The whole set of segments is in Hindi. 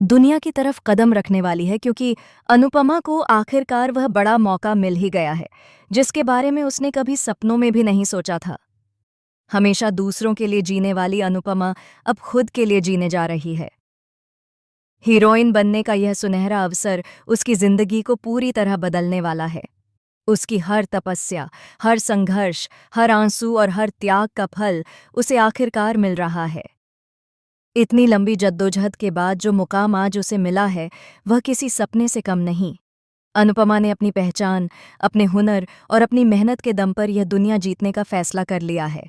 दुनिया की तरफ कदम रखने वाली है क्योंकि अनुपमा को आखिरकार वह बड़ा मौका मिल ही गया है जिसके बारे में उसने कभी सपनों में भी नहीं सोचा था। हमेशा दूसरों के लिए जीने वाली अनुपमा अब खुद के लिए जीने जा रही है। हीरोइन बनने का यह सुनहरा अवसर उसकी जिंदगी को पूरी तरह बदलने वाला है। उसकी हर तपस्या, हर संघर्ष, हर आंसू और हर त्याग का फल उसे आखिरकार मिल रहा है। इतनी लंबी जद्दोजहद के बाद जो मुकाम आज उसे मिला है, वह किसी सपने से कम नहीं। अनुपमा ने अपनी पहचान, अपने हुनर और अपनी मेहनत के दम पर यह दुनिया जीतने का फैसला कर लिया है।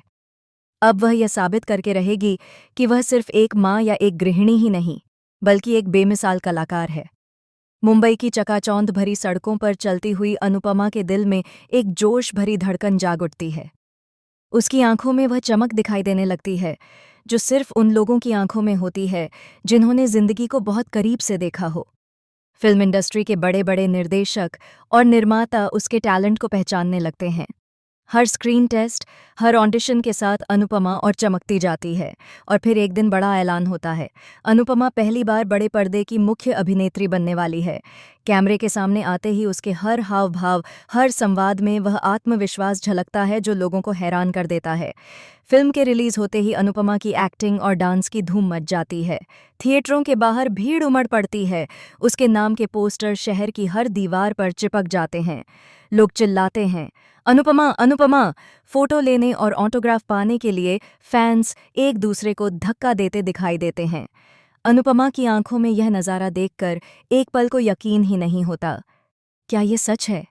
अब वह यह साबित करके रहेगी कि वह सिर्फ एक माँ या एक गृहिणी ही नहीं, बल्कि एक बेमिसाल कलाकार है। मुंबई की चकाचौंध भरी सड़कों पर चलती हुई अनुपमा के दिल में एक जोश भरी धड़कन जाग उठती है। उसकी आंखों में वह चमक दिखाई देने लगती है जो सिर्फ उन लोगों की आंखों में होती है जिन्होंने जिंदगी को बहुत करीब से देखा हो। फिल्म इंडस्ट्री के बड़े बड़े निर्देशक और निर्माता उसके टैलेंट को पहचानने लगते हैं। हर स्क्रीन टेस्ट, हर ऑडिशन के साथ अनुपमा और चमकती जाती है। और फिर एक दिन बड़ा ऐलान होता है, अनुपमा पहली बार बड़े पर्दे की मुख्य अभिनेत्री बनने वाली है। कैमरे के सामने आते ही उसके हर हाव भाव, हर संवाद में वह आत्मविश्वास झलकता है जो लोगों को हैरान कर देता है। फिल्म के रिलीज होते ही अनुपमा की एक्टिंग और डांस की धूम मच जाती है। थिएटरों के बाहर भीड़ उमड़ पड़ती है। उसके नाम के पोस्टर शहर की हर दीवार पर चिपक जाते हैं। लोग चिल्लाते हैं, अनुपमा अनुपमा। फोटो लेने और ऑटोग्राफ पाने के लिए फैंस एक दूसरे को धक्का देते दिखाई देते हैं। अनुपमा की आंखों में यह नज़ारा देखकर एक पल को यकीन ही नहीं होता। क्या ये सच है?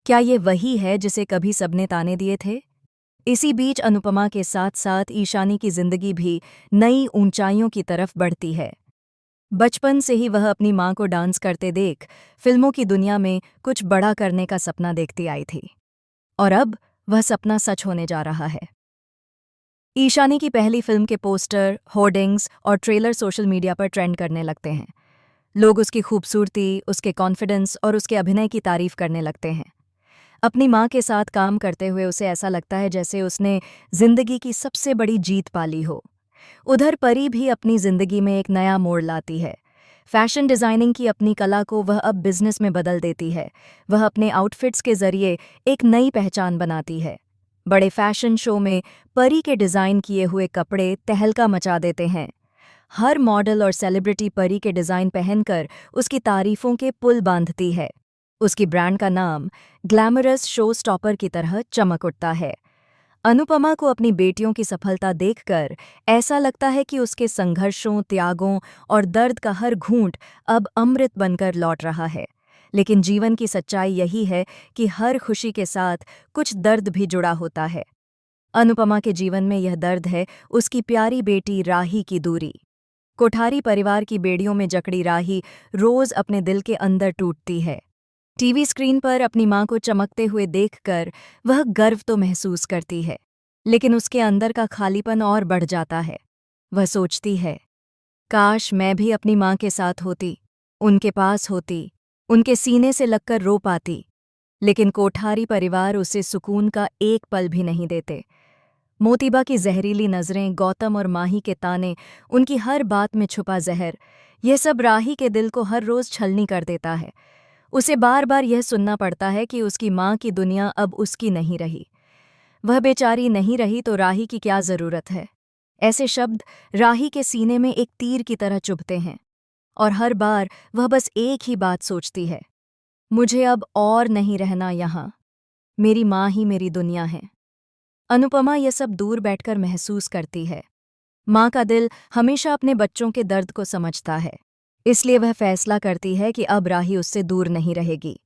क्या ये वही है जिसे कभी सबने ताने दिए थे? इसी बीच अनुपमा के साथ साथ ईशानी की जिंदगी भी नई ऊंचाइयों की तरफ बढ़ती है। बचपन से ही वह अपनी मां को डांस करते देख फिल्मों की दुनिया में कुछ बड़ा करने का सपना देखती आई थी। और अब वह सपना सच होने जा रहा है। ईशानी की पहली फिल्म के पोस्टर, होर्डिंग्स और ट्रेलर सोशल मीडिया पर ट्रेंड करने लगते हैं। लोग उसकी खूबसूरती, उसके कॉन्फिडेंस और उसके अभिनय की तारीफ करने लगते हैं। अपनी माँ के साथ काम करते हुए उसे ऐसा लगता है जैसे उसने जिंदगी की सबसे बड़ी जीत पाली हो। उधर परी भी अपनी जिंदगी में एक नया मोड़ लाती है। फैशन डिजाइनिंग की अपनी कला को वह अब बिजनेस में बदल देती है। वह अपने आउटफिट्स के जरिए एक नई पहचान बनाती है। बड़े फैशन शो में परी के डिजाइन किए हुए कपड़े तहलका मचा देते हैं। हर मॉडल और सेलिब्रिटी परी के डिजाइन पहनकर उसकी तारीफों के पुल बांधती है। उसकी ब्रांड का नाम ग्लैमरस शो स्टॉपर की तरह चमक उठता है। अनुपमा को अपनी बेटियों की सफलता देखकर ऐसा लगता है कि उसके संघर्षों, त्यागों और दर्द का हर घूंट अब अमृत बनकर लौट रहा है। लेकिन जीवन की सच्चाई यही है कि हर खुशी के साथ कुछ दर्द भी जुड़ा होता है। अनुपमा के जीवन में यह दर्द है उसकी प्यारी बेटी राही की दूरी। कोठारी परिवार की बेड़ियों में जकड़ी राही रोज अपने दिल के अंदर टूटती है। टीवी स्क्रीन पर अपनी मां को चमकते हुए देखकर वह गर्व तो महसूस करती है, लेकिन उसके अंदर का खालीपन और बढ़ जाता है। वह सोचती है, काश मैं भी अपनी मां के साथ होती, उनके पास होती, उनके सीने से लगकर रो पाती। लेकिन कोठारी परिवार उसे सुकून का एक पल भी नहीं देते। मोतीबा की जहरीली नज़रें, गौतम और माही के ताने, उनकी हर बात में छुपा जहर, यह सब राही के दिल को हर रोज छलनी कर देता है। उसे बार बार यह सुनना पड़ता है कि उसकी माँ की दुनिया अब उसकी नहीं रही। वह बेचारी नहीं रही तो राही की क्या जरूरत है? ऐसे शब्द राही के सीने में एक तीर की तरह चुभते हैं। और हर बार वह बस एक ही बात सोचती है, मुझे अब और नहीं रहना यहाँ। मेरी माँ ही मेरी दुनिया है। अनुपमा यह सब दूर बैठकर महसूस करती है। माँ का दिल हमेशा अपने बच्चों के दर्द को समझता है। इसलिए वह फैसला करती है कि अब राही उससे दूर नहीं रहेगी।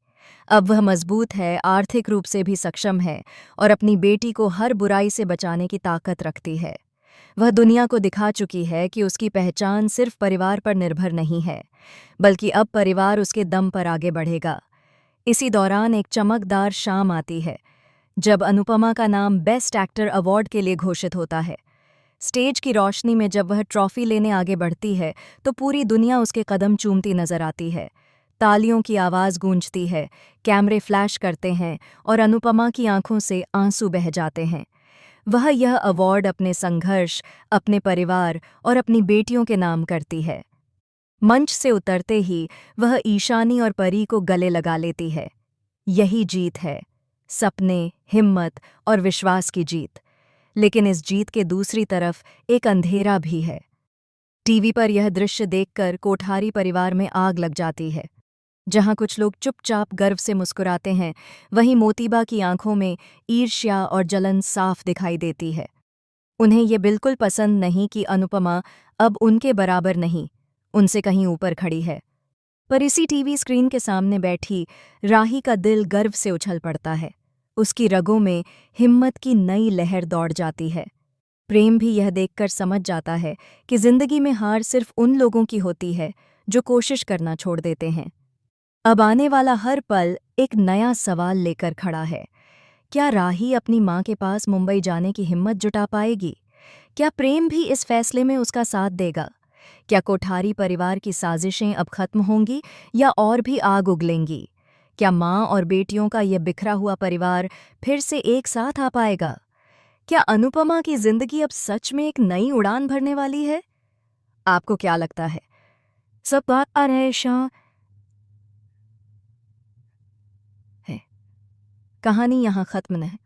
अब वह मजबूत है, आर्थिक रूप से भी सक्षम है और अपनी बेटी को हर बुराई से बचाने की ताकत रखती है। वह दुनिया को दिखा चुकी है कि उसकी पहचान सिर्फ परिवार पर निर्भर नहीं है, बल्कि अब परिवार उसके दम पर आगे बढ़ेगा। इसी दौरान एक चमकदार शाम आती है, जब अनुपमा का नाम बेस्ट एक्टर अवार्ड के लिए घोषित होता है। स्टेज की रोशनी में जब वह ट्रॉफी लेने आगे बढ़ती है तो पूरी दुनिया उसके कदम चूमती नजर आती है। तालियों की आवाज़ गूंजती है, कैमरे फ्लैश करते हैं और अनुपमा की आंखों से आंसू बह जाते हैं। वह यह अवार्ड अपने संघर्ष, अपने परिवार और अपनी बेटियों के नाम करती है। मंच से उतरते ही वह ईशानी और परी को गले लगा लेती है। यही जीत है, सपने, हिम्मत और विश्वास की जीत। लेकिन इस जीत के दूसरी तरफ एक अंधेरा भी है। टीवी पर यह दृश्य देखकर कोठारी परिवार में आग लग जाती है। जहां कुछ लोग चुपचाप गर्व से मुस्कुराते हैं, वहीं मोतीबा की आंखों में ईर्ष्या और जलन साफ दिखाई देती है। उन्हें ये बिल्कुल पसंद नहीं कि अनुपमा अब उनके बराबर नहीं, उनसे कहीं ऊपर खड़ी है। पर इसी टीवी स्क्रीन के सामने बैठी राही का दिल गर्व से उछल पड़ता है। उसकी रगों में हिम्मत की नई लहर दौड़ जाती है। प्रेम भी यह देखकर समझ जाता है कि जिंदगी में हार सिर्फ उन लोगों की होती है जो कोशिश करना छोड़ देते हैं। अब आने वाला हर पल एक नया सवाल लेकर खड़ा है। क्या राही अपनी मां के पास मुंबई जाने की हिम्मत जुटा पाएगी? क्या प्रेम भी इस फैसले में उसका साथ देगा? क्या कोठारी परिवार की साजिशें अब खत्म होंगी या और भी आग उगलेंगी? क्या मां और बेटियों का यह बिखरा हुआ परिवार फिर से एक साथ आ पाएगा? क्या अनुपमा की जिंदगी अब सच में एक नई उड़ान भरने वाली है? आपको क्या लगता है? सब बात आ रहे शाह है। कहानी यहाँ खत्म नहीं।